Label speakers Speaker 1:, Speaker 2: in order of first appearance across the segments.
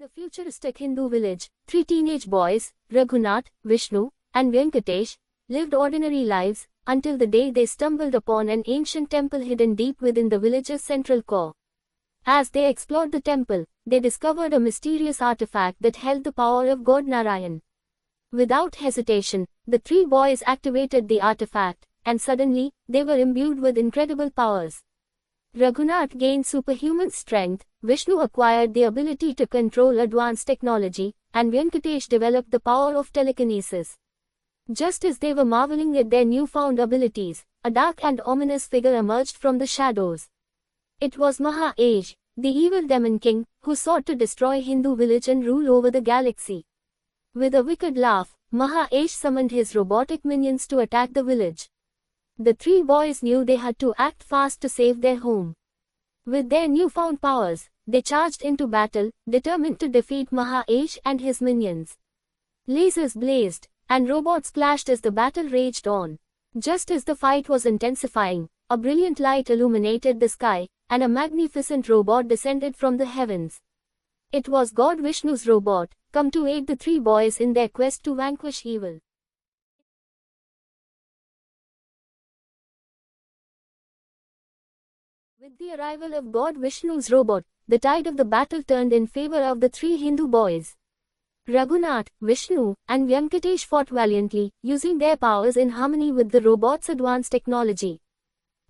Speaker 1: the futuristic Hindu village, three teenage boys, Raghunath, Vishnu, and Venkatesh, lived ordinary lives until the day they stumbled upon an ancient temple hidden deep within the village's central core. As they explored the temple, they discovered a mysterious artifact that held the power of God Narayan. Without hesitation, the three boys activated the artifact, and suddenly, they were imbued with incredible powers. Raghunath gained superhuman strength, Vishnu acquired the ability to control advanced technology, and Venkatesh developed the power of telekinesis. Just as they were marveling at their newfound abilities, a dark and ominous figure emerged from the shadows. It was Mahesh, the evil demon king, who sought to destroy Hindu village and rule over the galaxy. With a wicked laugh, Mahesh summoned his robotic minions to attack the village. The three boys knew they had to act fast to save their home. With their newfound powers, they charged into battle, determined to defeat Mahesh and his minions. Lasers blazed, and robots flashed as the battle raged on. Just as the fight was intensifying, a brilliant light illuminated the sky, and a magnificent robot descended from the heavens. It was God Vishnu's robot, come to aid the three boys in their quest to vanquish evil. With the arrival of God Vishnu's robot, the tide of the battle turned in favor of the three Hindu boys. Raghunath, Vishnu, and Venkatesh fought valiantly, using their powers in harmony with the robot's advanced technology.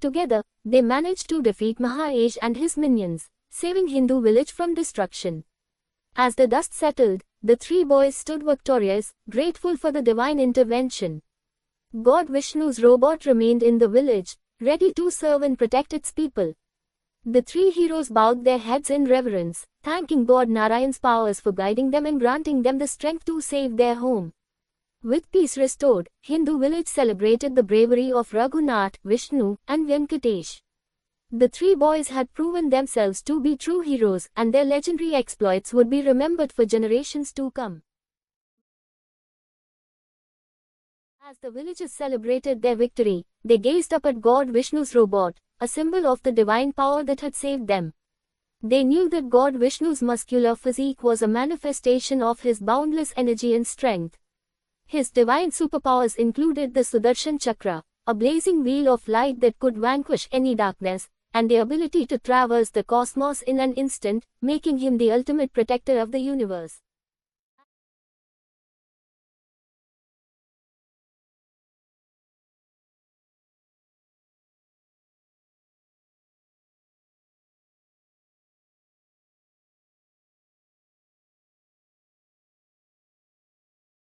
Speaker 1: Together, they managed to defeat Mahesh and his minions, saving Hindu village from destruction. As the dust settled, the three boys stood victorious, grateful for the divine intervention. God Vishnu's robot remained in the village, ready to serve and protect its people. The three heroes bowed their heads in reverence, thanking God Narayan's powers for guiding them and granting them the strength to save their home. With peace restored, Hindu village celebrated the bravery of Raghunath, Vishnu, and Venkatesh. The three boys had proven themselves to be true heroes, and their legendary exploits would be remembered for generations to come. As the villagers celebrated their victory, they gazed up at God Vishnu's robot, a symbol of the divine power that had saved them. They knew that God Vishnu's muscular physique was a manifestation of his boundless energy and strength. His divine superpowers included the Sudarshan Chakra, a blazing wheel of light that could vanquish any darkness, and the ability to traverse the cosmos in an instant, making him the ultimate protector of the universe.